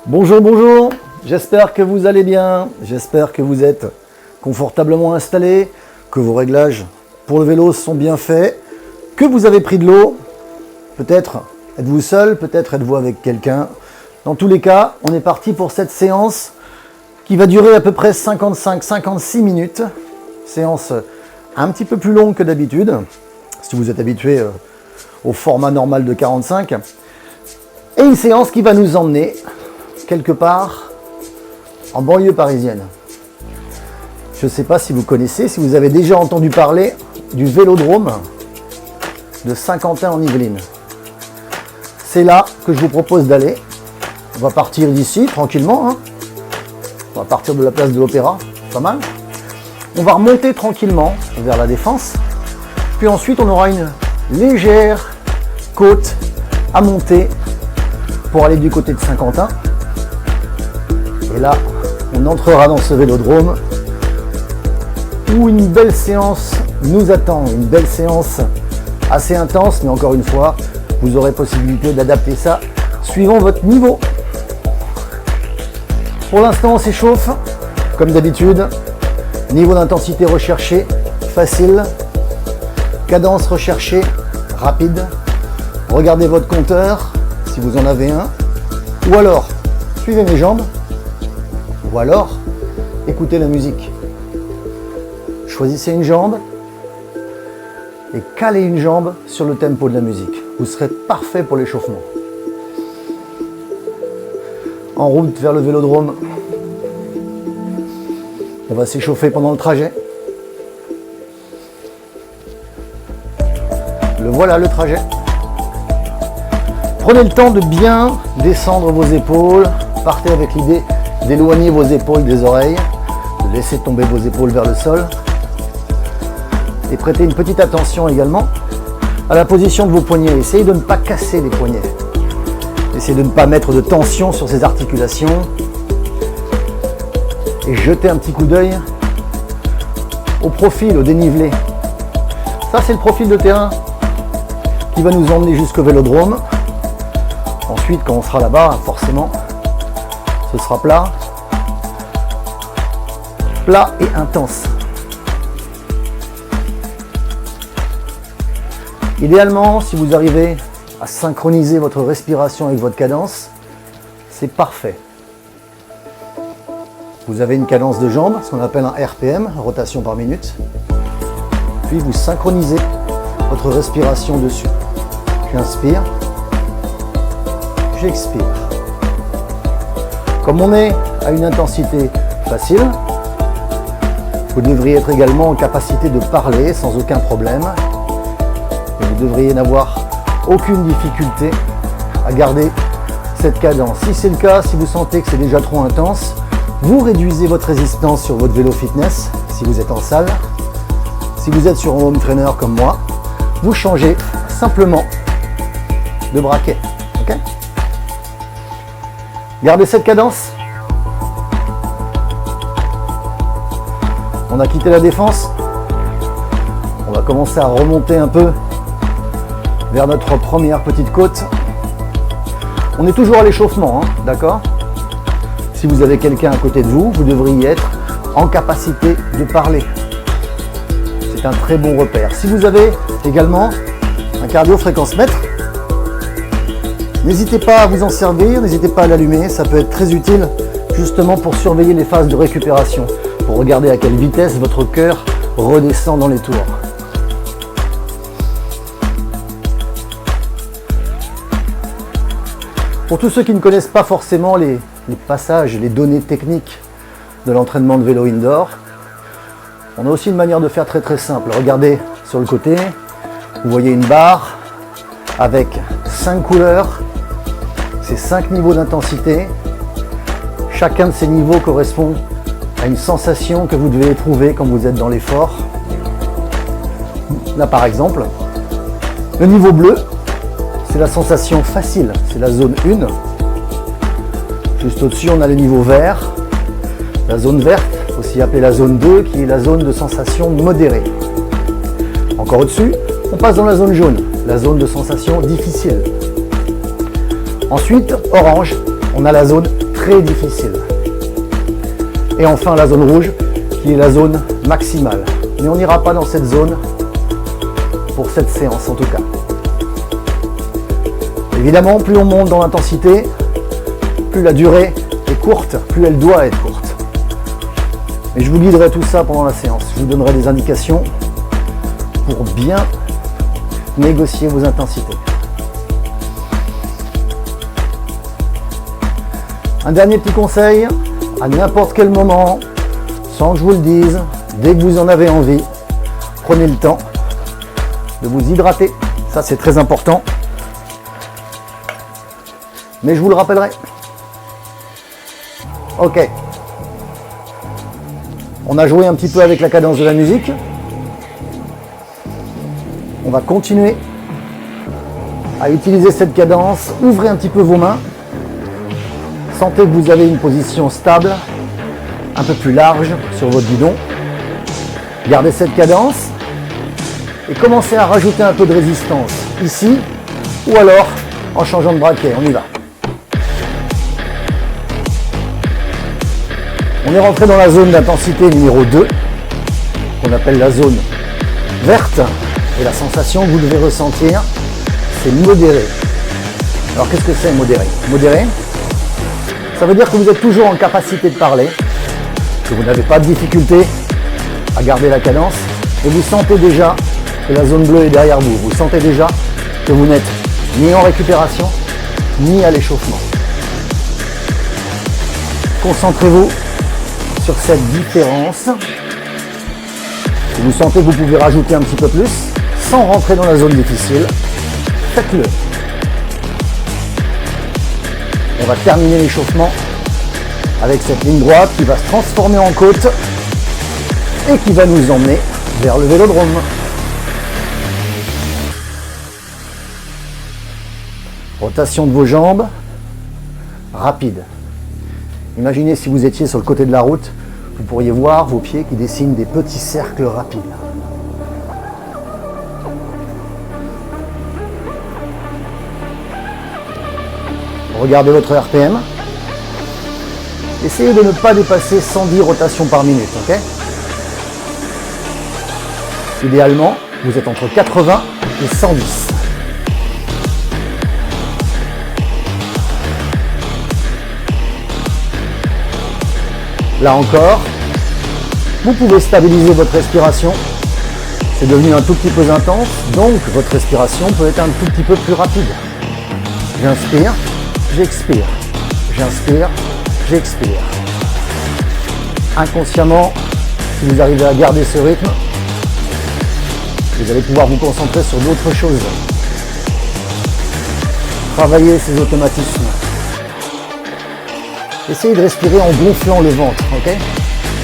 Bonjour, bonjour, j'espère que vous allez bien, j'espère que vous êtes confortablement installés, que vos réglages pour le vélo sont bien faits, que vous avez pris de l'eau, peut-être êtes-vous seul, peut-être êtes-vous avec quelqu'un. Dans tous les cas, on est parti pour cette séance qui va durer à peu près 55-56 minutes, séance un petit peu plus longue que d'habitude, si vous êtes habitué au format normal de 45, et une séance qui va nous emmener quelque part en banlieue parisienne. Je ne sais pas si vous connaissez, si vous avez déjà entendu parler du vélodrome de Saint-Quentin en Yvelines. C'est là que je vous propose d'aller. On va partir d'ici tranquillement, hein. On va partir de la place de l'Opéra, pas mal. On va remonter tranquillement vers la Défense, puis ensuite on aura une légère côte à monter pour aller du côté de Saint-Quentin. Et là, on entrera dans ce vélodrome où une belle séance nous attend, une belle séance assez intense, mais encore une fois, vous aurez possibilité d'adapter ça suivant votre niveau. Pour l'instant, on s'échauffe, comme d'habitude, niveau d'intensité recherché, facile, cadence recherchée, rapide. Regardez votre compteur, si vous en avez un, ou alors, suivez mes jambes, ou alors, écoutez la musique. Choisissez une jambe et calez une jambe sur le tempo de la musique. Vous serez parfait pour l'échauffement. En route vers le vélodrome, on va s'échauffer pendant le trajet. Le voilà le trajet. Prenez le temps de bien descendre vos épaules. Partez avec l'idée d'éloigner vos épaules des oreilles, de laisser tomber vos épaules vers le sol. Et prêtez une petite attention également à la position de vos poignets. Essayez de ne pas casser les poignets. Essayez de ne pas mettre de tension sur ces articulations. Et jetez un petit coup d'œil au profil, au dénivelé. Ça, c'est le profil de terrain qui va nous emmener jusqu'au vélodrome. Ensuite, quand on sera là-bas, forcément, ce sera plat et intense. Idéalement, si vous arrivez à synchroniser votre respiration avec votre cadence, c'est parfait. Vous avez une cadence de jambes, ce qu'on appelle un RPM, rotation par minute. Puis vous synchronisez votre respiration dessus. J'inspire, j'expire. Comme on est à une intensité facile, vous devriez être également en capacité de parler sans aucun problème. Et vous devriez n'avoir aucune difficulté à garder cette cadence. Si c'est le cas, si vous sentez que c'est déjà trop intense, vous réduisez votre résistance sur votre vélo fitness, si vous êtes en salle. Si vous êtes sur un home trainer comme moi, vous changez simplement de braquet. Okay ? Gardez cette cadence. On a quitté la Défense. On va commencer à remonter un peu vers notre première petite côte. On est toujours à l'échauffement, hein, d'accord ? Si vous avez quelqu'un à côté de vous, vous devriez être en capacité de parler. C'est un très bon repère. Si vous avez également un cardio-fréquence-mètre, n'hésitez pas à vous en servir, n'hésitez pas à l'allumer, ça peut être très utile justement pour surveiller les phases de récupération, pour regarder à quelle vitesse votre cœur redescend dans les tours. Pour tous ceux qui ne connaissent pas forcément les passages, les données techniques de l'entraînement de vélo indoor, on a aussi une manière de faire très très simple. Regardez sur le côté, vous voyez une barre avec 5 couleurs, c'est 5 niveaux d'intensité. Chacun de ces niveaux correspond à une sensation que vous devez éprouver quand vous êtes dans l'effort. Là par exemple, le niveau bleu, c'est la sensation facile, c'est la zone 1. Juste au-dessus, on a le niveau vert, la zone verte, aussi appelée la zone 2, qui est la zone de sensation modérée. Encore au-dessus, on passe dans la zone jaune, la zone de sensation difficile. Ensuite, orange, on a la zone très difficile. Et enfin la zone rouge, qui est la zone maximale. Mais on n'ira pas dans cette zone pour cette séance en tout cas. Évidemment, plus on monte dans l'intensité, plus la durée est courte, plus elle doit être courte. Et je vous guiderai tout ça pendant la séance. Je vous donnerai des indications pour bien négocier vos intensités. Un dernier petit conseil, à n'importe quel moment, sans que je vous le dise, dès que vous en avez envie, prenez le temps de vous hydrater. Ça, c'est très important. Mais je vous le rappellerai. Ok. On a joué un petit peu avec la cadence de la musique. On va continuer à utiliser cette cadence. Ouvrez un petit peu vos mains. Sentez que vous avez une position stable, un peu plus large sur votre guidon. Gardez cette cadence et commencez à rajouter un peu de résistance ici ou alors en changeant de braquet. On y va. On est rentré dans la zone d'intensité numéro 2, qu'on appelle la zone verte. Et la sensation que vous devez ressentir, c'est modéré. Alors qu'est-ce que c'est modéré? Modéré, ça veut dire que vous êtes toujours en capacité de parler, que vous n'avez pas de difficulté à garder la cadence, et vous sentez déjà que la zone bleue est derrière vous. Vous sentez déjà que vous n'êtes ni en récupération, ni à l'échauffement. Concentrez-vous sur cette différence. Si vous sentez que vous pouvez rajouter un petit peu plus, sans rentrer dans la zone difficile, faites-le. On va terminer l'échauffement avec cette ligne droite qui va se transformer en côte et qui va nous emmener vers le vélodrome. Rotation de vos jambes, rapide. Imaginez si vous étiez sur le côté de la route, vous pourriez voir vos pieds qui dessinent des petits cercles rapides. Regardez votre RPM. Essayez de ne pas dépasser 110 rotations par minute, ok? Idéalement, vous êtes entre 80 et 110. Là encore, vous pouvez stabiliser votre respiration. C'est devenu un tout petit peu intense, donc votre respiration peut être un tout petit peu plus rapide. J'inspire, j'expire. J'inspire, j'expire. Inconsciemment, si vous arrivez à garder ce rythme, vous allez pouvoir vous concentrer sur d'autres choses. Travaillez ces automatismes. Essayez de respirer en gonflant le ventre, ok?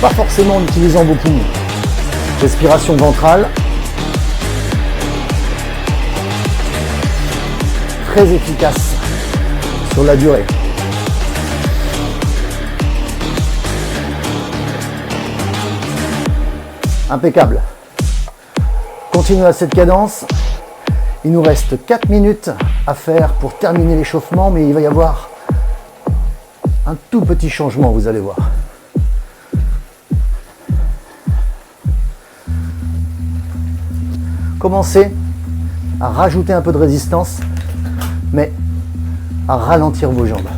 Pas forcément en utilisant vos poumons. Respiration ventrale. Très efficace sur la durée. Impeccable. Continuez à cette cadence. Il nous reste 4 minutes à faire pour terminer l'échauffement, mais il va y avoir un tout petit changement, vous allez voir. Commencez à rajouter un peu de résistance, mais à ralentir vos jambes.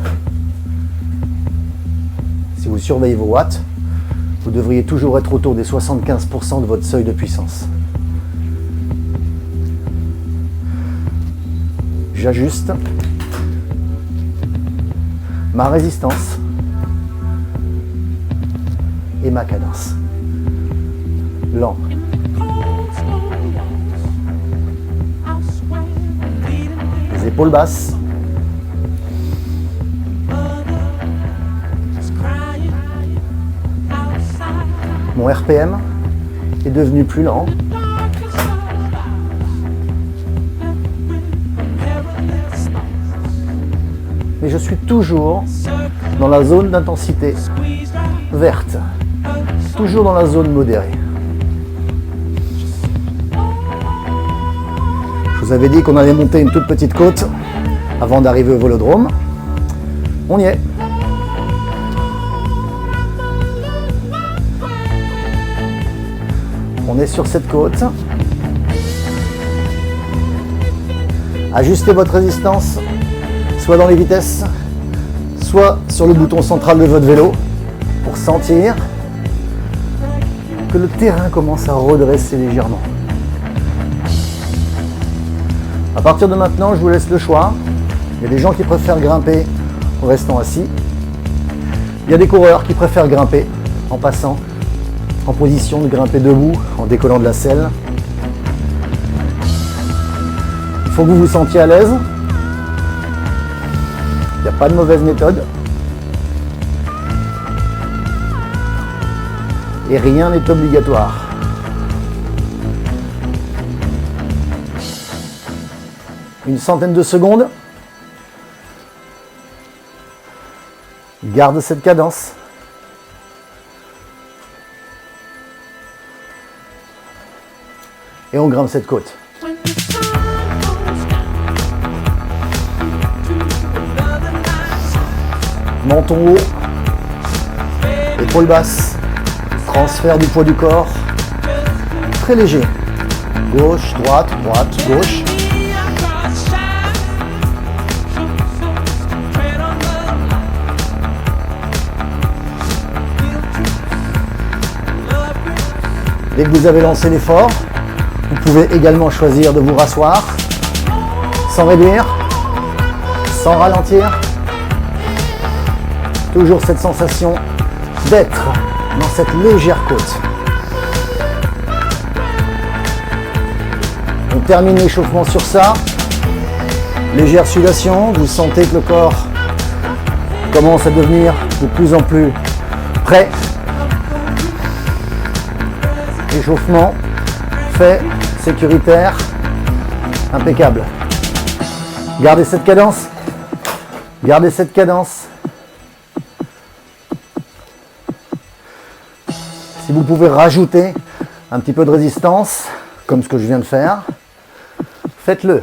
Si vous surveillez vos watts, vous devriez toujours être autour des 75% de votre seuil de puissance. J'ajuste ma résistance et ma cadence. Lent. Les épaules basses. Mon RPM est devenu plus lent. Mais je suis toujours dans la zone d'intensité verte, toujours dans la zone modérée. Je vous avais dit qu'on allait monter une toute petite côte avant d'arriver au vélodrome. On y est. On est sur cette côte. Ajustez votre résistance, soit dans les vitesses, soit sur le bouton central de votre vélo, pour sentir que le terrain commence à redresser légèrement. À partir de maintenant, je vous laisse le choix. Il y a des gens qui préfèrent grimper en restant assis. Il y a des coureurs qui préfèrent grimper en passant en position de grimper debout, en décollant de la selle. Il faut que vous vous sentiez à l'aise. Il n'y a pas de mauvaise méthode. Et rien n'est obligatoire. Une centaine de secondes. Garde cette cadence. Et on grimpe cette côte. Menton haut, épaules basses, transfert du poids du corps, très léger. Gauche, droite, droite, gauche. Dès que vous avez lancé l'effort, vous pouvez également choisir de vous rasseoir, sans réduire, sans ralentir. Toujours cette sensation d'être dans cette légère côte. On termine l'échauffement sur ça. Légère sudation, vous sentez que le corps commence à devenir de plus en plus prêt. Échauffement fait, sécuritaire, impeccable. Gardez cette cadence. Gardez cette cadence. Si vous pouvez rajouter un petit peu de résistance, comme ce que je viens de faire, faites-le.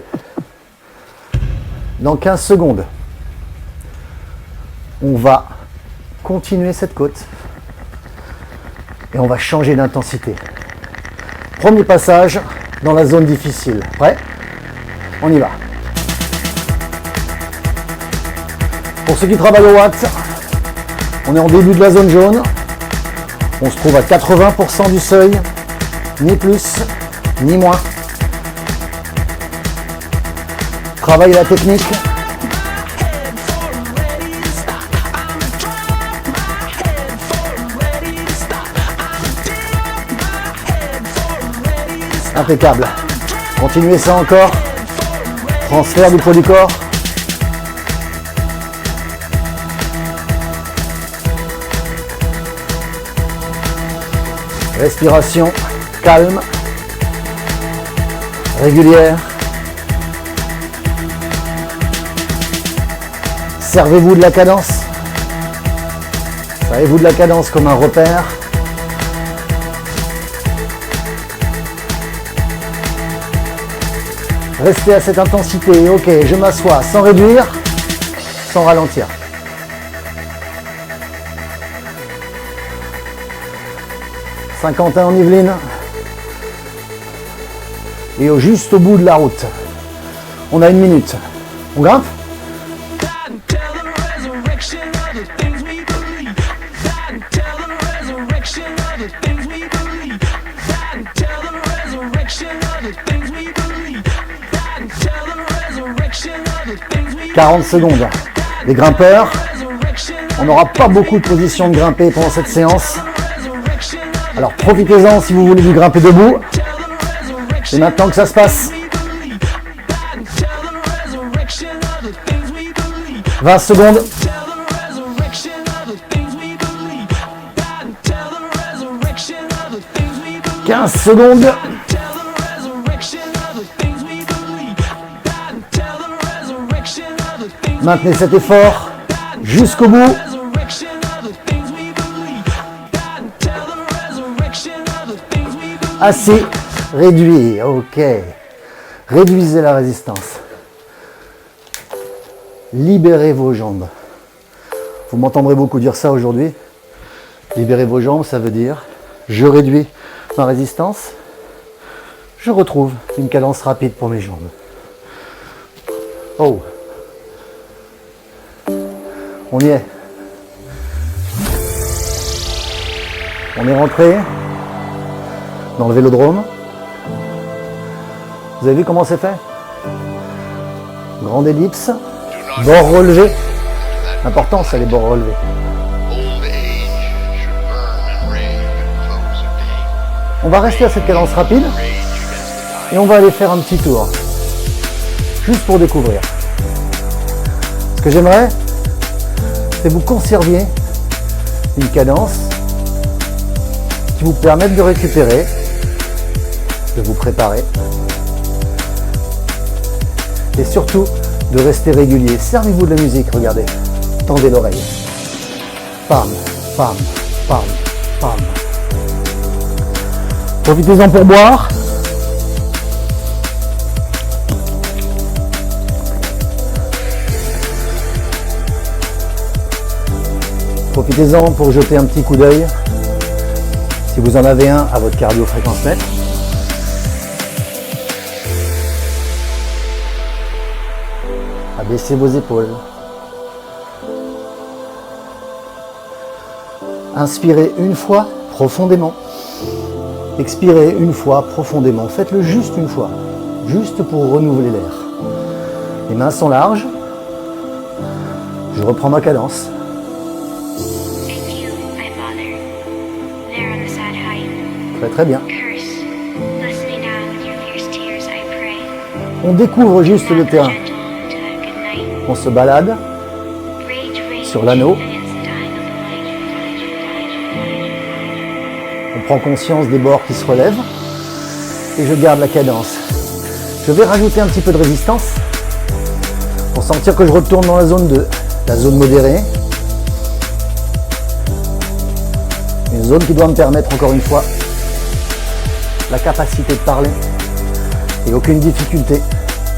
Dans 15 secondes, on va continuer cette côte et on va changer d'intensité. Premier passage dans la zone difficile. Prêt? On y va. Pour ceux qui travaillent au watt, on est en début de la zone jaune. On se trouve à 80% du seuil, ni plus, ni moins. Travaille la technique. Impeccable. Continuez ça encore. Transfert du poids du corps. Respiration calme, régulière. Servez-vous de la cadence. Servez-vous de la cadence comme un repère. Restez à cette intensité. Ok, je m'assois sans réduire, sans ralentir. Saint-Quentin en Yvelines. Et juste au bout de la route. On a 1 minute. On grimpe? « 40 secondes. Les grimpeurs, on n'aura pas beaucoup de positions de grimper pendant cette séance. Alors profitez-en si vous voulez du grimper debout. C'est maintenant que ça se passe. 20 secondes. « 15 secondes. Maintenez cet effort jusqu'au bout. Assez réduit, ok. Réduisez la résistance. Libérez vos jambes. Vous m'entendrez beaucoup dire ça aujourd'hui. Libérez vos jambes, ça veut dire je réduis ma résistance, je retrouve une cadence rapide pour mes jambes. Oh, on y est. On est rentré dans le vélodrome. Vous avez vu comment c'est fait? Grande ellipse, bord relevé. Important, ça, les bords relevés. On va rester à cette cadence rapide et on va aller faire un petit tour, juste pour découvrir. Ce que j'aimerais, c'est que vous conserviez une cadence qui vous permette de récupérer, de vous préparer et surtout de rester régulier. Servez-vous de la musique, regardez, tendez l'oreille. Pam, pam, pam, pam. Profitez-en pour boire. Profitez-en pour jeter un petit coup d'œil, si vous en avez un, à votre cardio-fréquence-mètre. Abaissez vos épaules. Inspirez une fois profondément. Expirez une fois profondément. Faites-le juste une fois, juste pour renouveler l'air. Les mains sont larges. Je reprends ma cadence. Très très bien. On découvre juste le terrain. On se balade sur l'anneau. On prend conscience des bords qui se relèvent. Et je garde la cadence. Je vais rajouter un petit peu de résistance pour sentir que je retourne dans la zone 2, la zone modérée. Une zone qui doit me permettre encore une fois la capacité de parler et aucune difficulté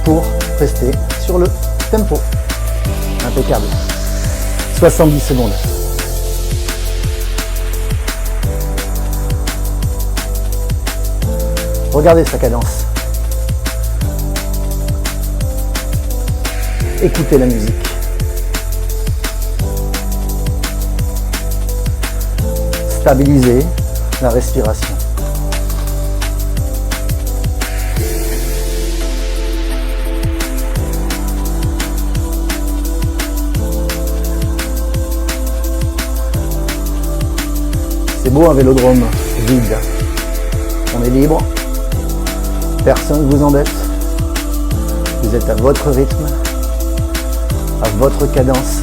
pour rester sur le tempo. Impeccable. 70 secondes. Regardez sa cadence. Écoutez la musique. Stabilisez la respiration. C'est beau un vélodrome vide. On est libre. Personne ne vous embête. Vous êtes à votre rythme, à votre cadence.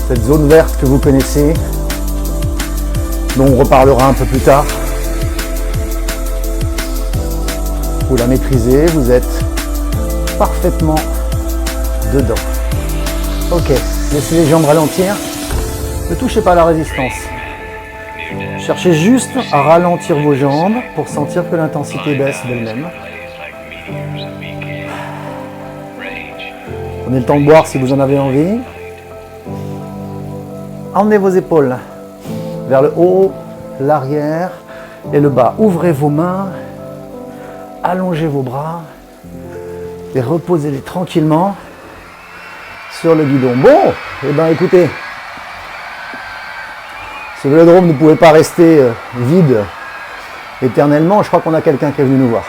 Cette zone verte que vous connaissez, dont on reparlera un peu plus tard, vous la maîtrisez, vous êtes parfaitement dedans. Ok, laissez les jambes ralentir. Ne touchez pas à la résistance. Cherchez juste à ralentir vos jambes pour sentir que l'intensité baisse d'elle-même. Prenez le temps de boire si vous en avez envie. Emmenez vos épaules vers le haut, l'arrière et le bas. Ouvrez vos mains, allongez vos bras et reposez-les tranquillement sur le guidon. Bon, eh bien écoutez, ce vélodrome ne pouvait pas rester vide éternellement. Je crois qu'on a quelqu'un qui est venu nous voir.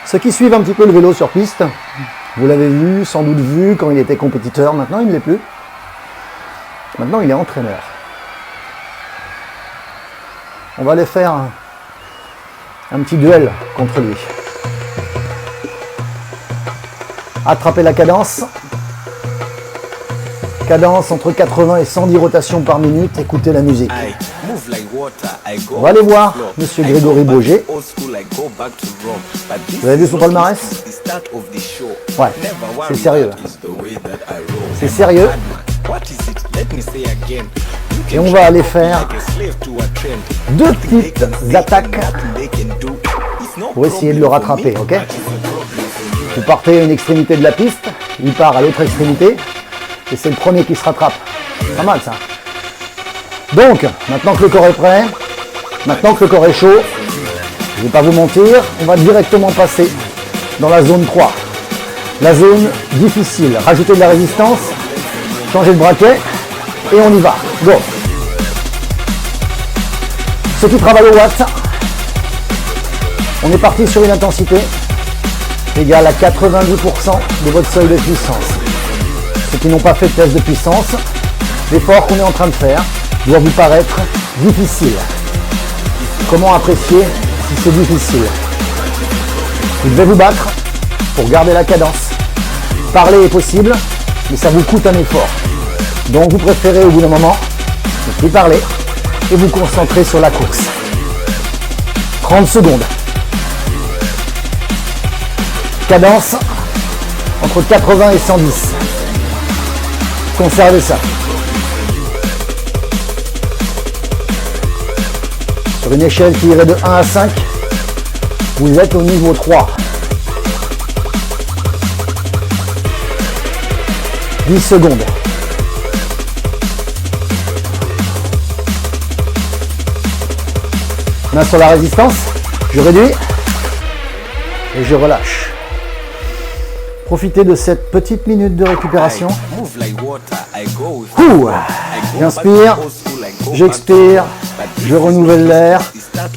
Ceux qui suivent un petit peu le vélo sur piste, vous l'avez vu, sans doute vu quand il était compétiteur. Maintenant, il ne l'est plus. Maintenant, il est entraîneur. On va aller faire un petit duel contre lui. Attrapez la cadence. Cadence entre 80 et 110 rotations par minute. Écoutez la musique. On va aller voir Monsieur Grégory Boger. Vous avez vu son palmarès? Ouais, c'est sérieux. C'est sérieux. Et on va aller faire deux petites attaques pour essayer de le rattraper, ok? Vous partez à une extrémité de la piste, il part à l'autre extrémité, et c'est le premier qui se rattrape. Pas mal ça. Donc, maintenant que le corps est prêt, maintenant que le corps est chaud, je ne vais pas vous mentir, on va directement passer dans la zone 3. La zone difficile. Rajouter de la résistance, changer de braquet, et on y va. Go. Ceux qui travaillent au watt, on est parti sur une intensité égale à 90% de votre seuil de puissance. Ceux qui n'ont pas fait de test de puissance, l'effort qu'on est en train de faire doit vous paraître difficile. Comment apprécier si c'est difficile? Vous devez vous battre pour garder la cadence. Parler est possible, mais ça vous coûte un effort. Donc vous préférez au bout d'un moment ne plus parler et vous concentrer sur la course. 30 secondes. Cadence entre 80 et 110. Conservez ça. Sur une échelle qui irait de 1 à 5, vous êtes au niveau 3. 10 secondes. Main sur la résistance, je réduis et je relâche. Profitez de cette petite minute de récupération. J'inspire, j'expire, je renouvelle l'air.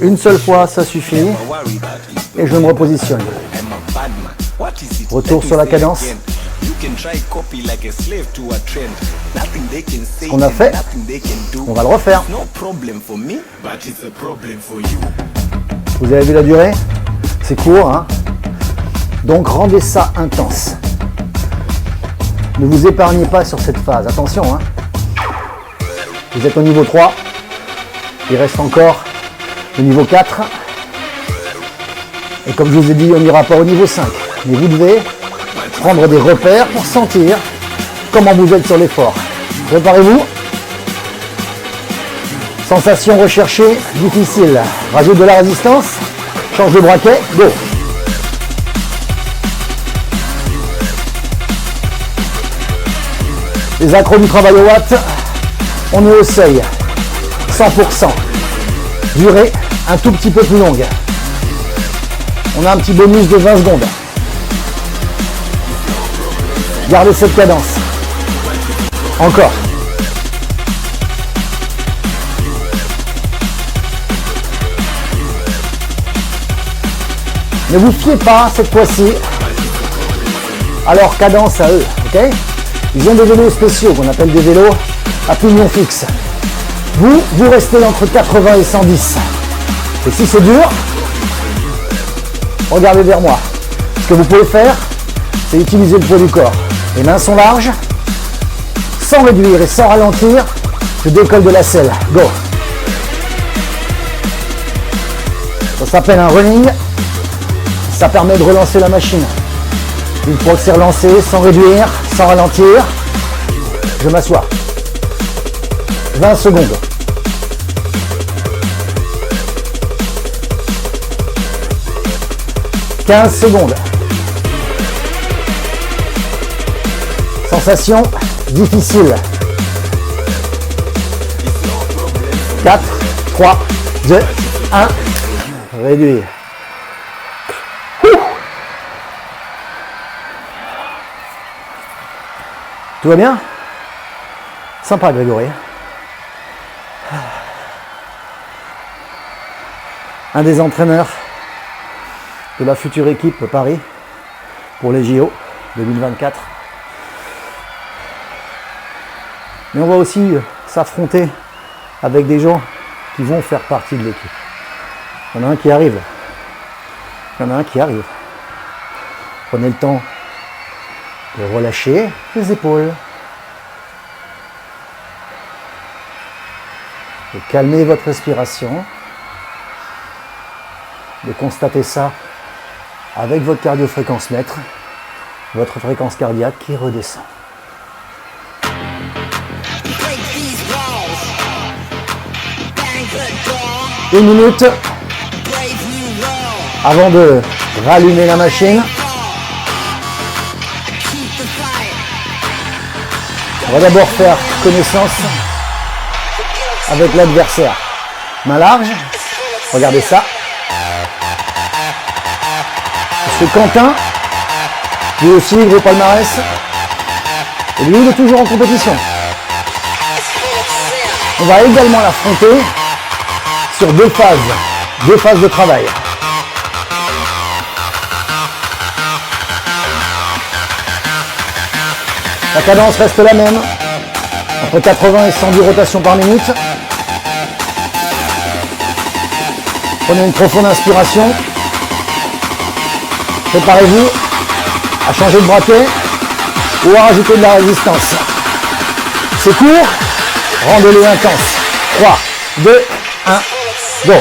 Une seule fois, ça suffit. Et je me repositionne. Retour sur la cadence. Ce qu'on a fait, on va le refaire. Vous avez vu la durée? C'est court, hein? Donc rendez ça intense. Ne vous épargnez pas sur cette phase. Attention, hein? Vous êtes au niveau 3. Il reste encore le niveau 4. Et comme je vous ai dit, on n'ira pas au niveau 5. Mais vous devez prendre des repères pour sentir comment vous êtes sur l'effort. Préparez-vous. Sensation recherchée, difficile. Rajoute de la résistance. Change de braquet. Go. Les accros du travail au watt, on est au seuil. 100%. Durée un tout petit peu plus longue. On a un petit bonus de 20 secondes. Gardez cette cadence. Encore. Ne vous fiez pas cette fois-ci à leur cadence à eux, ok? Ils ont des vélos spéciaux qu'on appelle des vélos à pignon fixe. Vous restez entre 80 et 110. Et si c'est dur, regardez vers moi. Ce que vous pouvez faire, c'est utiliser le poids du corps. Les mains sont larges, sans réduire et sans ralentir, je décolle de la selle. Go. Ça s'appelle un running. Ça permet de relancer la machine. Une fois que c'est relancé, sans réduire, sans ralentir, je m'assois. 20 secondes. « 15 secondes. Sensation difficile. 4, 3, 2, 1. Réduire. Tout va bien? Sympa, Grégory. Un des entraîneurs de la future équipe Paris pour les JO 2024. Mais on va aussi s'affronter avec des gens qui vont faire partie de l'équipe. Il y en a un qui arrive. Il y en a un qui arrive. Prenez le temps de relâcher les épaules. De calmer votre respiration. De constater ça avec votre cardio-fréquence-mètre, votre fréquence cardiaque qui redescend. Une minute avant de rallumer la machine. On va d'abord faire connaissance avec l'adversaire. Main large, regardez ça. Parce que Quentin, lui aussi, gros palmarès, et lui, il est toujours en compétition. On va également l'affronter sur deux phases de travail. La cadence reste la même, entre 80 et 110 rotations par minute. Prenez une profonde inspiration. Préparez-vous à changer de braquet ou à rajouter de la résistance. C'est court, rendez-le intense. 3, 2, 1, go.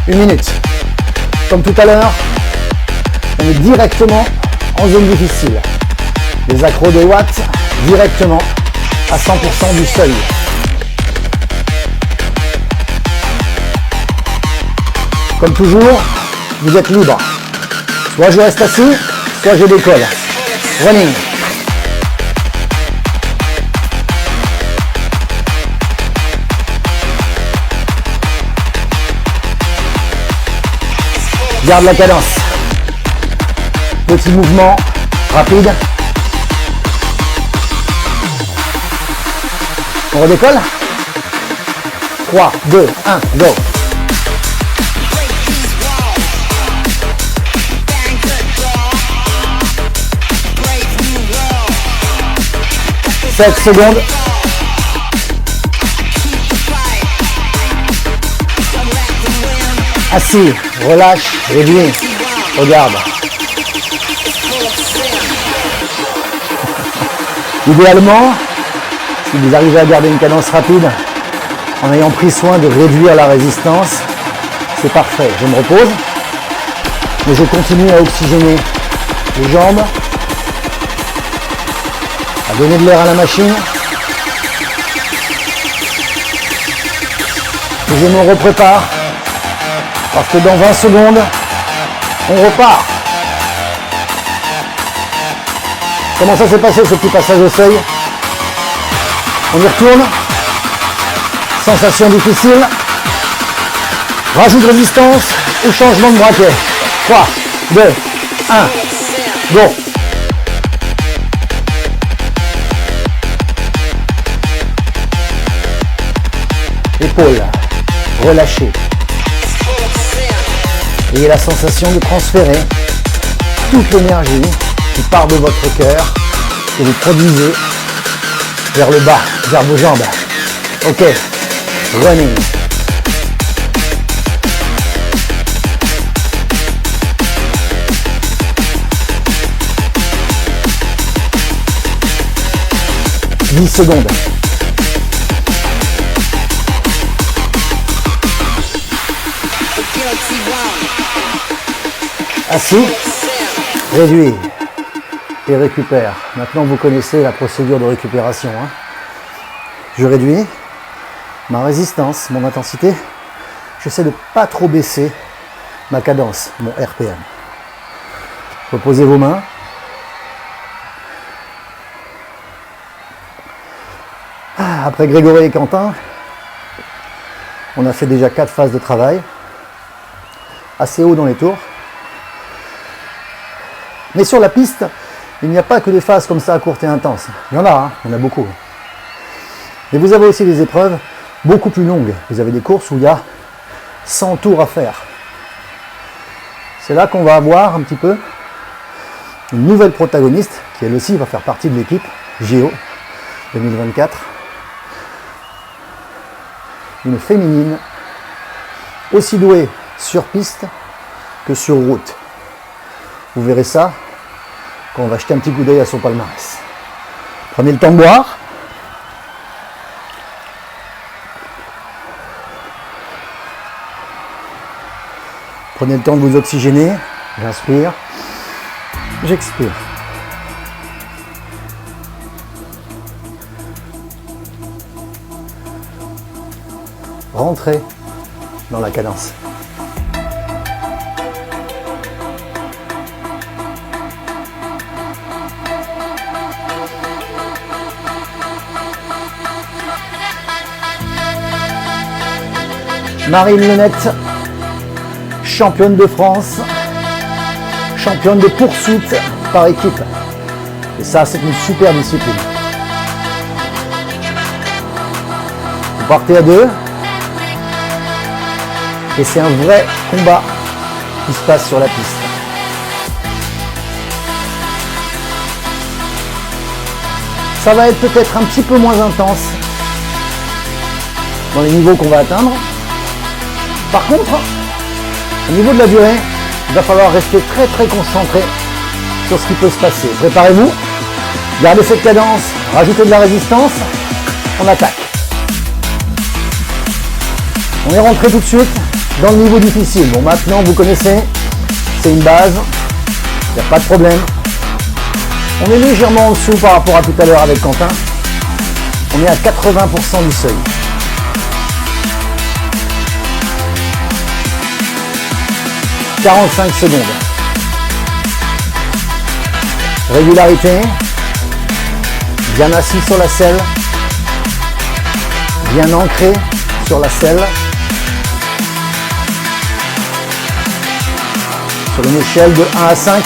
1 minute. Comme tout à l'heure, on est directement en zone difficile. Les accros de watts directement à 100% du seuil. Comme toujours, vous êtes libre. Soit je reste assis, soit je décolle. Running. Garde la cadence. Petit mouvement rapide. On redécolle. 3, 2, 1, go. « 7 secondes. Assis, relâche, réduis. Regarde. Idéalement, si vous arrivez à garder une cadence rapide en ayant pris soin de réduire la résistance, c'est parfait. Je me repose, mais je continue à oxygéner les jambes, à donner de l'air à la machine. Et je me reprépare parce que dans 20 secondes, on repart. Comment ça s'est passé ce petit passage au seuil? On y retourne. Sensation difficile. Rajout de résistance ou changement de braquet. 3, 2, 1, go. Épaules relâchées. Ayez la sensation de transférer toute l'énergie qui part de votre cœur, que vous produisez vers le bas, vers vos jambes. Ok, running. « 10 secondes. Assis, réduis et récupère. Maintenant, vous connaissez la procédure de récupération. Hein. Je réduis ma résistance, mon intensité. J'essaie de ne pas trop baisser ma cadence, mon RPM. Reposez vos mains. Après Grégory et Quentin, on a fait déjà 4 phases de travail. Assez haut dans les tours. Mais sur la piste, il n'y a pas que des phases comme ça courtes et intenses. Il y en a, hein, il y en a beaucoup. Mais vous avez aussi des épreuves beaucoup plus longues. Vous avez des courses où il y a 100 tours à faire. C'est là qu'on va avoir un petit peu une nouvelle protagoniste qui elle aussi va faire partie de l'équipe JO 2024. Une féminine aussi douée sur piste que sur route. Vous verrez ça quand on va jeter un petit coup d'œil à son palmarès. Prenez le temps de boire. Prenez le temps de vous oxygéner. J'inspire. J'expire. Rentrez dans la cadence. Marine Lenette, championne de France, championne de poursuite par équipe. Et ça, c'est une super discipline. Vous partez à deux. Et c'est un vrai combat qui se passe sur la piste. Ça va être peut-être un petit peu moins intense dans les niveaux qu'on va atteindre. Par contre, au niveau de la durée, il va falloir rester très très concentré sur ce qui peut se passer. Préparez-vous, gardez cette cadence, rajoutez de la résistance, on attaque. On est rentré tout de suite dans le niveau difficile. Bon, maintenant vous connaissez, c'est une base, il n'y a pas de problème. On est légèrement en dessous par rapport à tout à l'heure avec Quentin. On est à 80% du seuil. « 45 secondes. Régularité. Bien assis sur la selle. Bien ancré sur la selle. Sur une échelle de 1 à 5.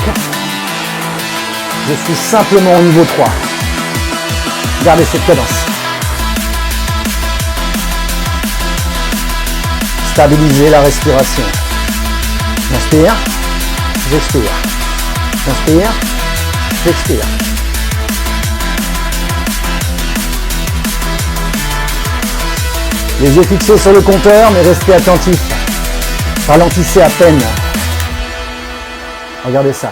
Je suis simplement au niveau 3. Gardez cette cadence. Stabilisez la respiration. Inspire, j'expire. Inspire, j'expire. Les yeux fixés sur le compteur, mais restez attentifs. Ralentissez à peine. Regardez ça.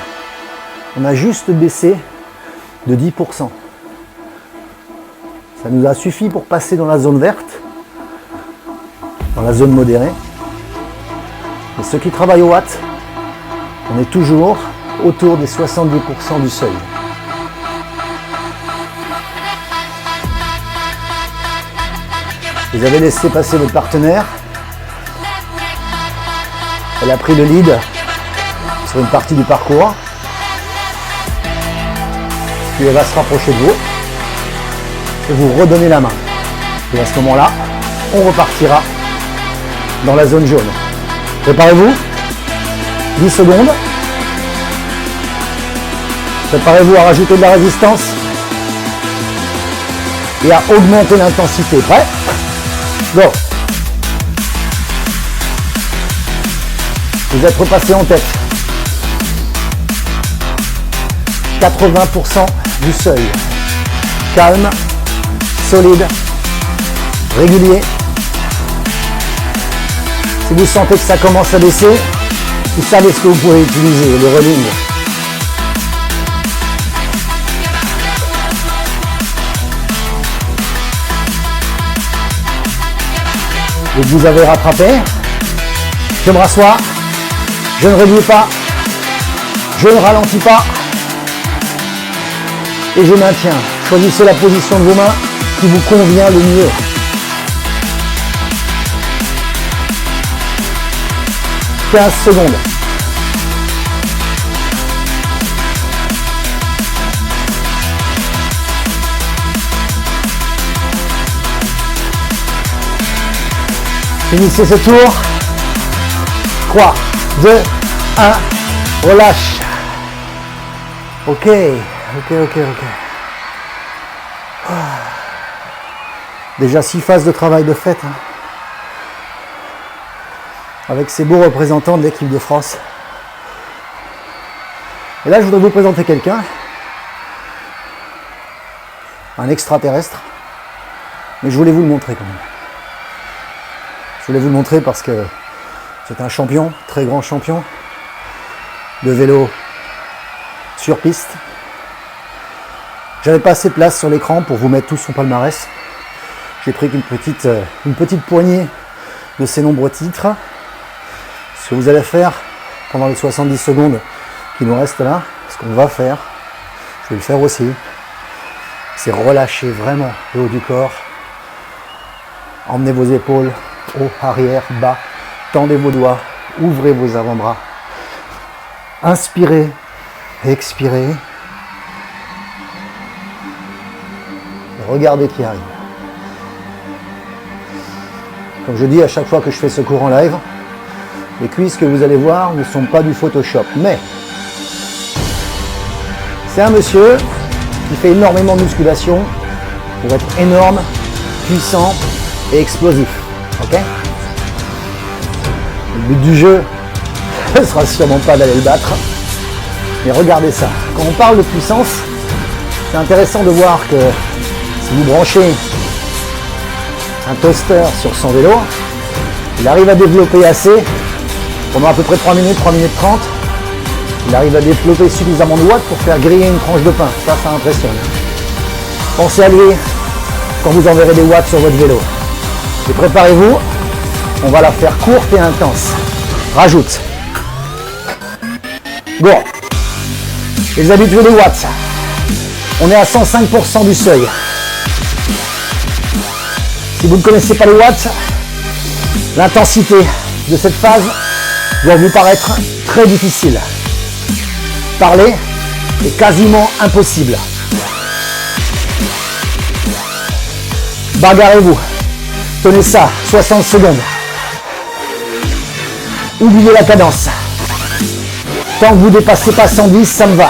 On a juste baissé de 10%. Ça nous a suffi pour passer dans la zone verte, dans la zone modérée. Et ceux qui travaillent au watt, on est toujours autour des 70% du seuil. Vous avez laissé passer votre partenaire. Elle a pris le lead sur une partie du parcours. Puis elle va se rapprocher de vous et vous redonnez la main. Et à ce moment-là, on repartira dans la zone jaune. Préparez-vous, 10 secondes. Préparez-vous à rajouter de la résistance et à augmenter l'intensité. Prêt? Go! Vous êtes repassé en tête. 80% du seuil. Calme, solide, régulier. Si vous sentez que ça commence à baisser, vous savez ce que vous pouvez utiliser, le rolling. Et vous avez rattrapé. Je me rassois. Je ne réduis pas. Je ne ralentis pas. Et je maintiens. Choisissez la position de vos mains qui vous convient le mieux. « 15 secondes. Finissez ce tour. 3, 2, 1. Relâche. Ok. Déjà 6 phases de travail de fête. Hein. Avec ces beaux représentants de l'équipe de France. Et là, je voudrais vous présenter quelqu'un. Un extraterrestre. Mais je voulais vous le montrer quand même. Je voulais vous le montrer parce que c'est un champion, très grand champion de vélo sur piste. J'avais pas assez de place sur l'écran pour vous mettre tout son palmarès. J'ai pris une petite poignée de ses nombreux titres. Ce que vous allez faire pendant les 70 secondes qui nous restent là, ce qu'on va faire, je vais le faire aussi, c'est relâcher vraiment le haut du corps. Emmenez vos épaules haut, arrière, bas, tendez vos doigts, ouvrez vos avant-bras. Inspirez, expirez. Regardez qui arrive. Comme je dis à chaque fois que je fais ce cours en live, les cuisses que vous allez voir ne sont pas du Photoshop. Mais c'est un monsieur qui fait énormément de musculation pour être énorme, puissant et explosif. Ok ? Le but du jeu ne sera sûrement pas d'aller le battre. Mais regardez ça. Quand on parle de puissance, c'est intéressant de voir que si vous branchez un toaster sur son vélo, il arrive à développer assez, pendant à peu près 3 minutes, 3 minutes 30, il arrive à développer suffisamment de watts pour faire griller une tranche de pain. Ça impressionne. Pensez à lui quand vous enverrez des watts sur votre vélo. Et préparez-vous, on va la faire courte et intense. Rajoute. Go. Les habitués des watts. On est à 105% du seuil. Si vous ne connaissez pas les watts, l'intensité de cette phase doit vous paraître très difficile. Parler est quasiment impossible. Bagarrez-vous. Tenez ça, 60 secondes. Oubliez la cadence. Tant que vous ne dépassez pas 110, ça me va.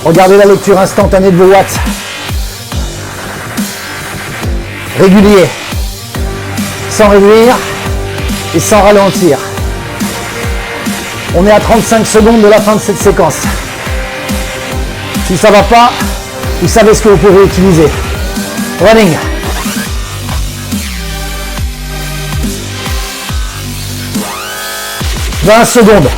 Regardez la lecture instantanée de vos watts. Régulier. Sans réduire et sans ralentir. On est à 35 secondes de la fin de cette séquence. Si ça ne va pas, vous savez ce que vous pouvez utiliser. Running. « 20 secondes.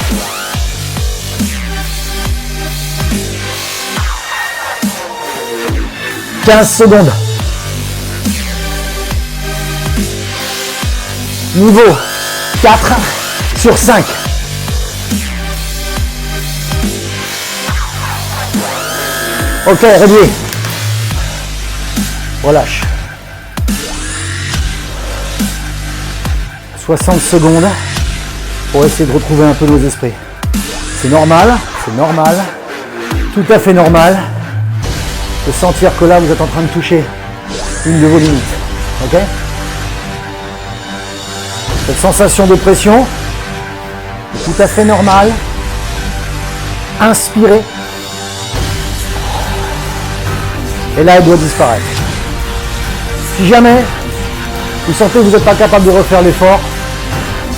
« 15 secondes. Niveau 4 sur 5. Ok, réduit. Relâche. 60 secondes pour essayer de retrouver un peu nos esprits. C'est normal, tout à fait normal de sentir que là vous êtes en train de toucher une de vos limites. Ok ? Cette sensation de pression est tout à fait normale. Inspirez. Et là, elle doit disparaître. Si jamais vous sentez que vous n'êtes pas capable de refaire l'effort,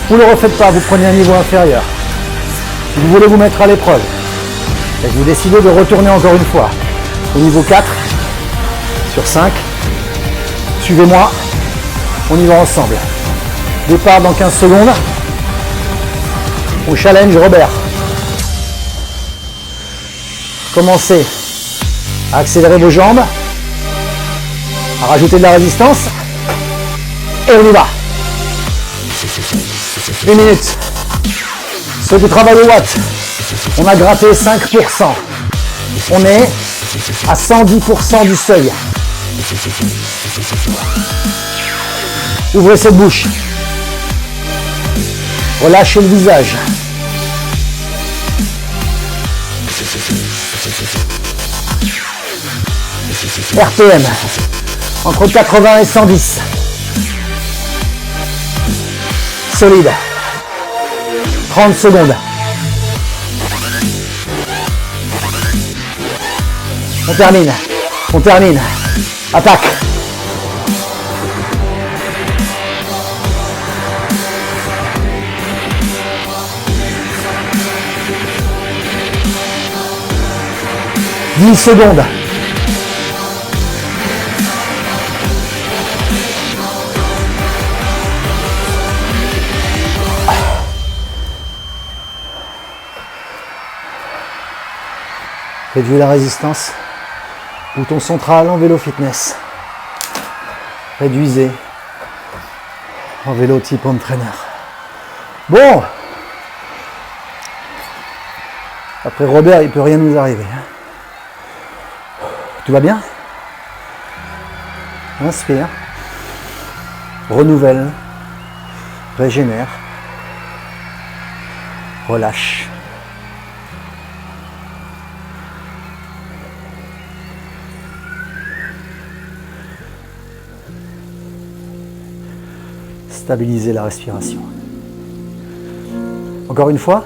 vous ne le refaites pas, vous prenez un niveau inférieur. Si vous voulez vous mettre à l'épreuve et que vous décidez de retourner encore une fois au niveau 4 sur 5, suivez-moi, on y va ensemble. Départ dans 15 secondes au challenge Robert. Commencez à accélérer vos jambes, à rajouter de la résistance et on y va. 1 minute. Ceux qui travaillent au watt, on a gratté 5%. On est à 110% du seuil. Ouvrez cette bouche. Relâchez le visage. RPM, entre 80 et 110. Solide. 30 secondes. On termine. Attaque. « 10 secondes. Réduisez la résistance. Bouton central en vélo fitness. Réduisez en vélo type home trainer. Bon. Après Robert, il ne peut rien nous arriver. Tout va bien? Inspire. Renouvelle. Régénère. Relâche. stabiliser la respiration. Encore une fois,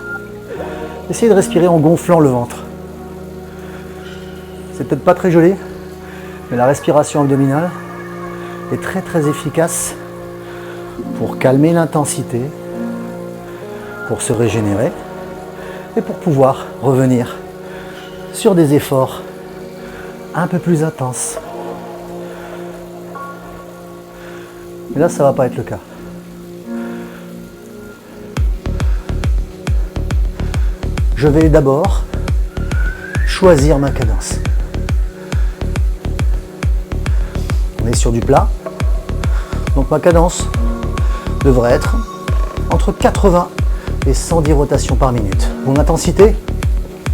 essayez de respirer en gonflant le ventre. C'est peut-être pas très joli, mais la respiration abdominale est très très efficace pour calmer l'intensité, pour se régénérer et pour pouvoir revenir sur des efforts un peu plus intenses. Mais là, ça ne va pas être le cas. Je vais d'abord choisir ma cadence. On est sur du plat, donc ma cadence devrait être entre 80 et 110 rotations par minute. Mon intensité,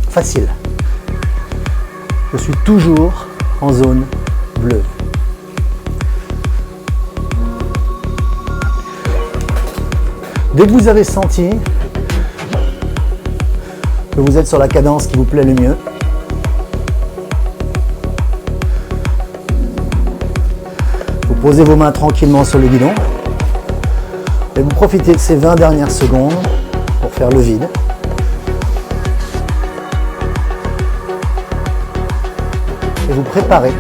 facile. Je suis toujours en zone bleue. Dès que vous avez senti que vous êtes sur la cadence qui vous plaît le mieux, vous posez vos mains tranquillement sur le guidon et vous profitez de ces 20 dernières secondes pour faire le vide. Et vous préparez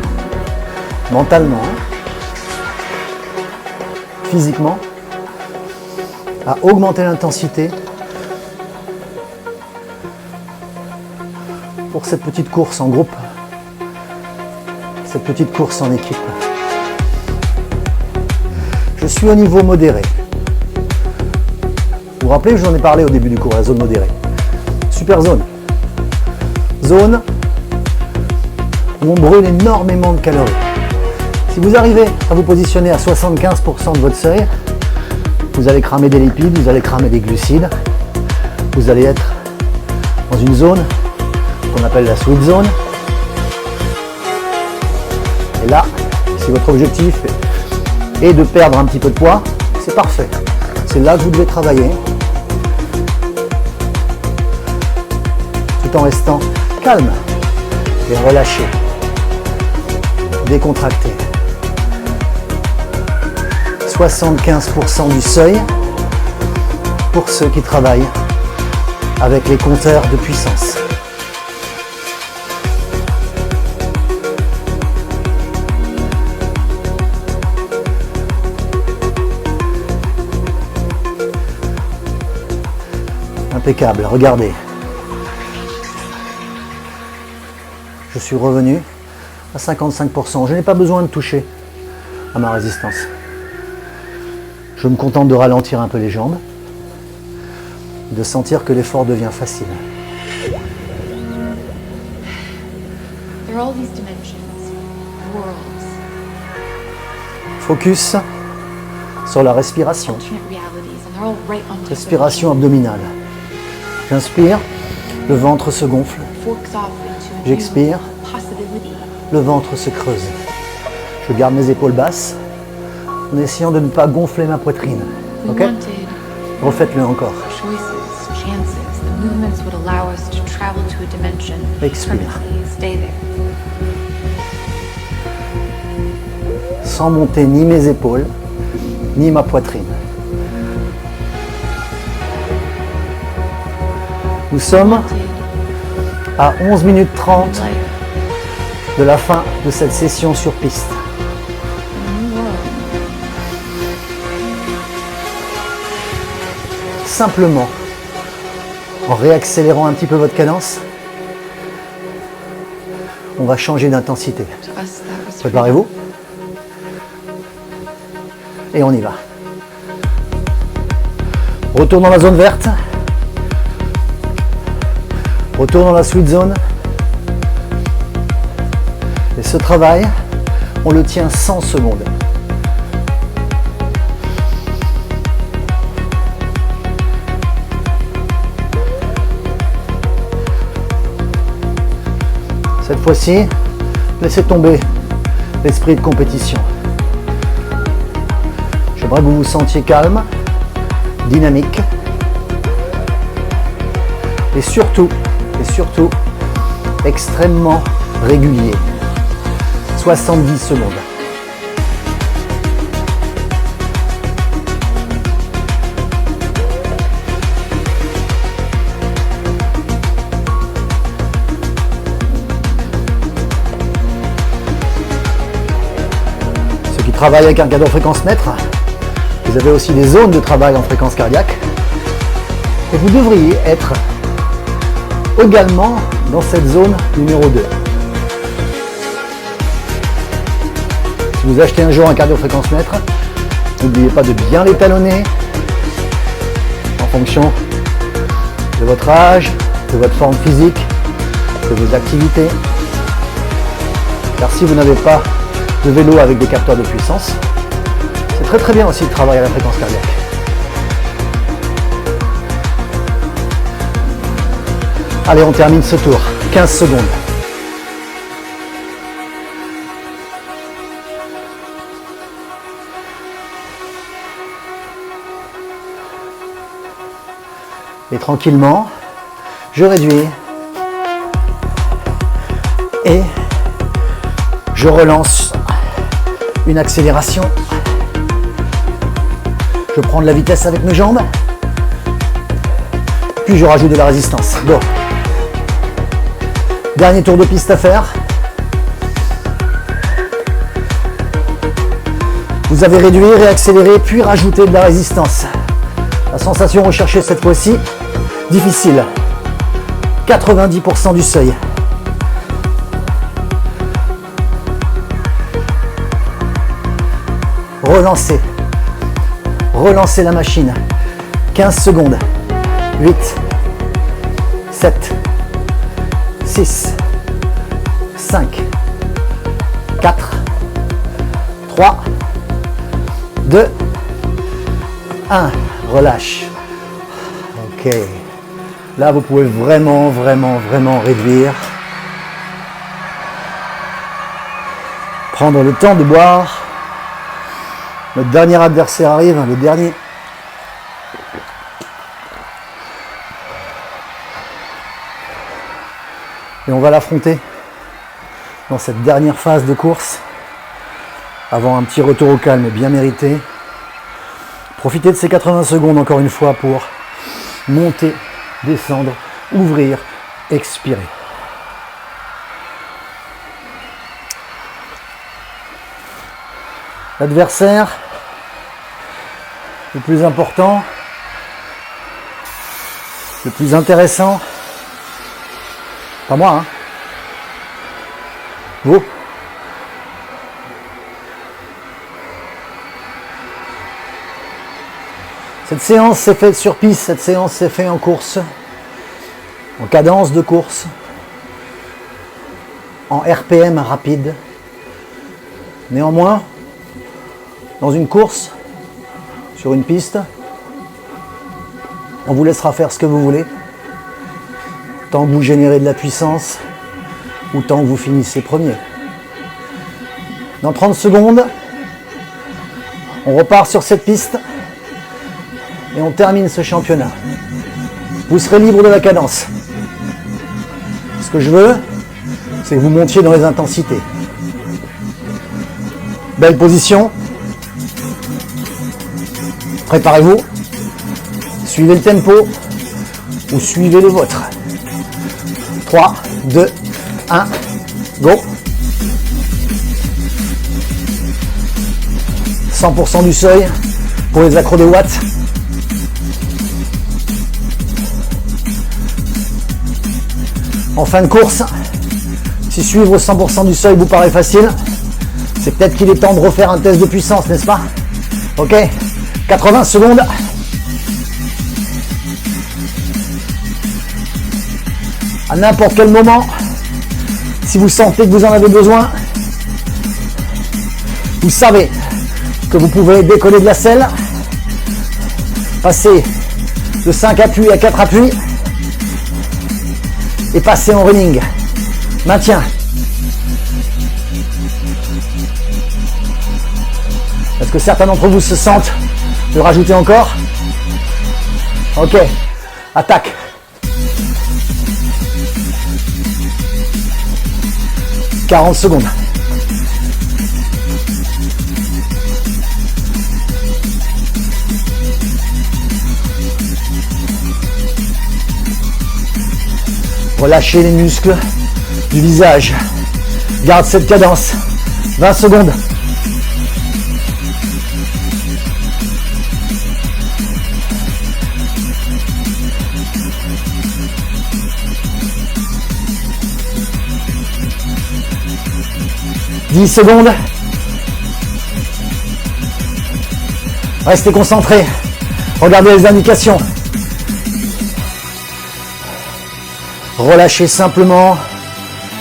mentalement, physiquement, à augmenter l'intensité pour cette petite course en groupe, cette petite course en équipe. Je suis au niveau modéré. Vous vous rappelez, je vous en ai parlé au début du cours, la zone modérée. Super zone. Zone où on brûle énormément de calories. Si vous arrivez à vous positionner à 75% de votre seuil, vous allez cramer des lipides, vous allez cramer des glucides, vous allez être dans une zone qu'on appelle la sweet zone. Et là, si votre objectif est de perdre un petit peu de poids, c'est parfait. C'est là que vous devez travailler, tout en restant calme et relâché, décontracté. 75% du seuil pour ceux qui travaillent avec les compteurs de puissance. Impeccable, regardez. Je suis revenu à 55%. Je n'ai pas besoin de toucher à ma résistance. Je me contente de ralentir un peu les jambes, de sentir que l'effort devient facile. Focus sur la respiration. Respiration abdominale. J'inspire, le ventre se gonfle. J'expire, le ventre se creuse. Je garde mes épaules basses en essayant de ne pas gonfler ma poitrine. Ok? Refaites-le encore. Expire. Sans monter ni mes épaules, ni ma poitrine. Nous sommes à 11 minutes 30 de la fin de cette session sur piste. Simplement, en réaccélérant un petit peu votre cadence, on va changer d'intensité. Préparez-vous. Et on y va. Retour dans la zone verte. Retour dans la sweet zone. Et ce travail, on le tient 100 secondes. Cette fois-ci, laissez tomber l'esprit de compétition. J'aimerais que vous vous sentiez calme, dynamique et surtout extrêmement régulier. 70 secondes. travaille avec un cardio-fréquence-mètre. Vous avez aussi des zones de travail en fréquence cardiaque. Et vous devriez être également dans cette zone numéro 2. Si vous achetez un jour un cardio-fréquence-mètre, n'oubliez pas de bien l'étalonner en fonction de votre âge, de votre forme physique, de vos activités. Car si vous n'avez pas de vélo avec des capteurs de puissance, c'est très très bien aussi de travailler à la fréquence cardiaque. Allez, on termine ce tour. 15 secondes. Et tranquillement, je réduis et je relance une accélération. Je prends de la vitesse avec mes jambes, puis je rajoute de la résistance. Go. Dernier tour de piste à faire. Vous avez réduit, réaccéléré, puis rajouté de la résistance. La sensation recherchée cette fois-ci, difficile. 90% du seuil. Relancez. Relancez la machine. 15 secondes. 8, 7, 6, 5, 4, 3, 2, 1. Relâche. Ok. Là, vous pouvez vraiment réduire. Prendre le temps de boire. Notre dernier adversaire arrive, le dernier. Et on va l'affronter dans cette dernière phase de course avant un petit retour au calme bien mérité. Profitez de ces 80 secondes encore une fois pour monter, descendre, ouvrir, expirer. L'adversaire, le plus important, le plus intéressant, pas moi, hein. Vous. Cette séance s'est faite sur piste, cette séance s'est faite en course, en cadence de course, en RPM rapide. Néanmoins, dans une course, sur une piste, on vous laissera faire ce que vous voulez, tant que vous générez de la puissance ou tant que vous finissez premier. Dans 30 secondes, on repart sur cette piste et on termine ce championnat. Vous serez libre de la cadence. Ce que je veux, c'est que vous montiez dans les intensités. Belle position. Préparez-vous. Suivez le tempo ou suivez le vôtre. 3, 2, 1, go. 100% du seuil pour les accros des watts. En fin de course, si suivre 100% du seuil vous paraît facile, c'est peut-être qu'il est temps de refaire un test de puissance, n'est-ce pas? Ok, 80 secondes. À n'importe quel moment, si vous sentez que vous en avez besoin, vous savez que vous pouvez décoller de la selle, passer de 5 appuis à 4 appuis et passer en running. Maintien. Est-ce que certains d'entre vous se sentent de rajouter encore? Ok, attaque. « 40 secondes. Relâchez les muscles du visage. Garde cette cadence. 20 secondes. 10 secondes. Restez concentrés. Regardez les indications. Relâchez simplement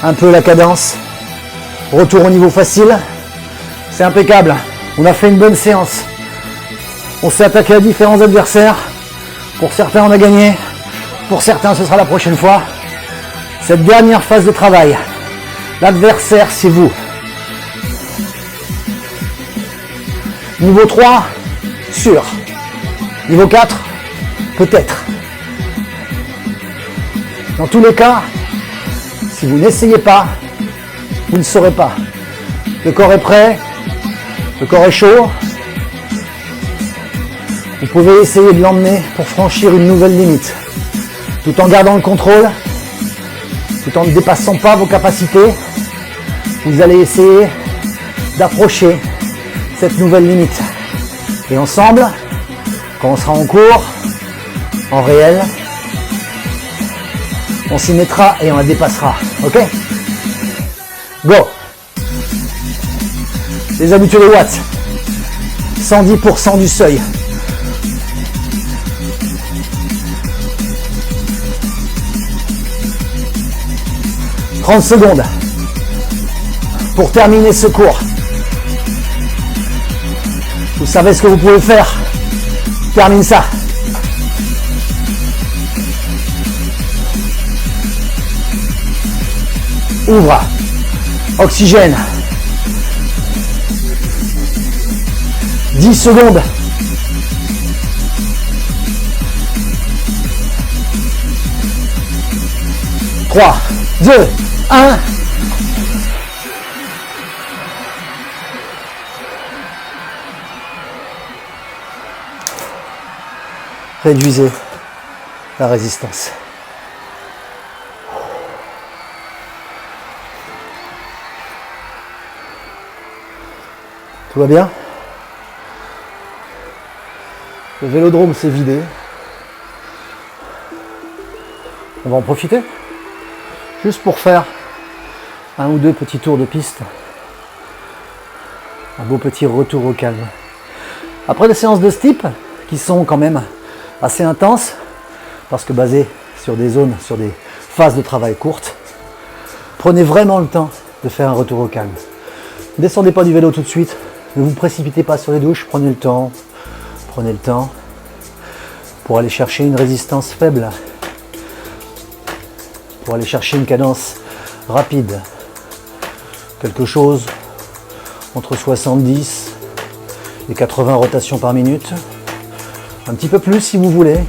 un peu la cadence. Retour au niveau facile. C'est impeccable. On a fait une bonne séance. On s'est attaqué à différents adversaires. Pour certains, on a gagné. Pour certains, ce sera la prochaine fois. Cette dernière phase de travail, l'adversaire, c'est vous. Niveau 3, sûr. Niveau 4, peut-être. Dans tous les cas, si vous n'essayez pas, vous ne saurez pas. Le corps est prêt, le corps est chaud. Vous pouvez essayer de l'emmener pour franchir une nouvelle limite, tout en gardant le contrôle, tout en ne dépassant pas vos capacités. Vous allez essayer d'approcher cette nouvelle limite. Et ensemble, quand on sera en cours, en réel, on s'y mettra et on la dépassera. Ok? Go! Les habitués des watts. 110% du seuil. « 30 secondes pour terminer ce cours. Vous savez ce que vous pouvez faire. Termine ça. Ouvre. Oxygène. 10 secondes. Trois, 2, 1. Réduisez la résistance. Tout va bien? Le vélodrome s'est vidé. On va en profiter. Juste pour faire un ou deux petits tours de piste. Un beau petit retour au calme. Après des séances de ce type, qui sont quand même assez intenses, parce que basées sur des zones, sur des phases de travail courtes, prenez vraiment le temps de faire un retour au calme. Ne descendez pas du vélo tout de suite, ne vous précipitez pas sur les douches, prenez le temps pour aller chercher une résistance faible, pour aller chercher une cadence rapide, quelque chose entre 70 et 80 rotations par minute, un petit peu plus si vous voulez,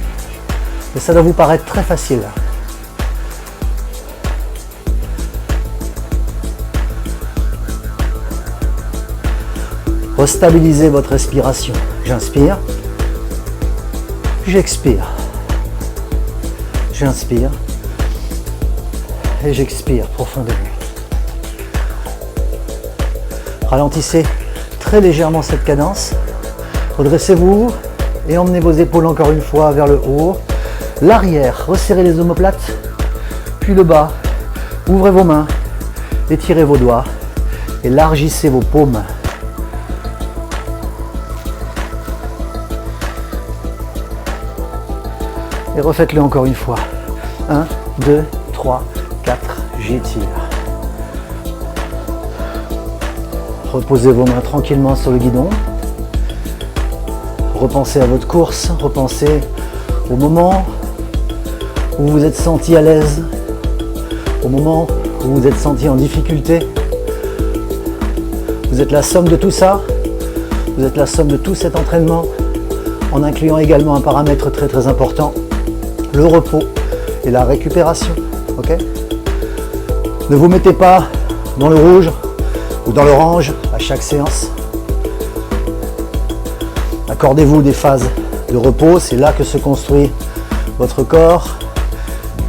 mais ça doit vous paraître très facile. Restabilisez votre respiration. J'inspire, j'expire, j'inspire et j'expire profondément. Ralentissez très légèrement cette cadence. Redressez-vous et emmenez vos épaules encore une fois vers le haut. L'arrière, resserrez les omoplates, puis le bas. Ouvrez vos mains, étirez vos doigts, élargissez vos paumes. Et refaites-le encore une fois. 1, 2, 3, 4, j'étire. Reposez vos mains tranquillement sur le guidon. Repensez à votre course, repensez au moment où vous vous êtes senti à l'aise, au moment où vous vous êtes senti en difficulté. Vous êtes la somme de tout ça, vous êtes la somme de tout cet entraînement, en incluant également un paramètre très très important, le repos et la récupération. Ok ? Ne vous mettez pas dans le rouge ou dans l'orange à chaque séance. Accordez-vous des phases de repos, c'est là que se construit votre corps,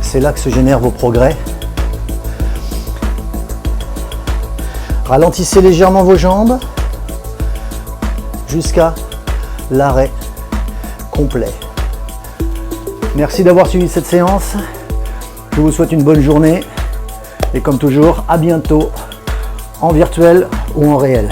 c'est là que se génèrent vos progrès. Ralentissez légèrement vos jambes jusqu'à l'arrêt complet. Merci d'avoir suivi cette séance. Je vous souhaite une bonne journée et comme toujours, à bientôt en virtuel ou en réel.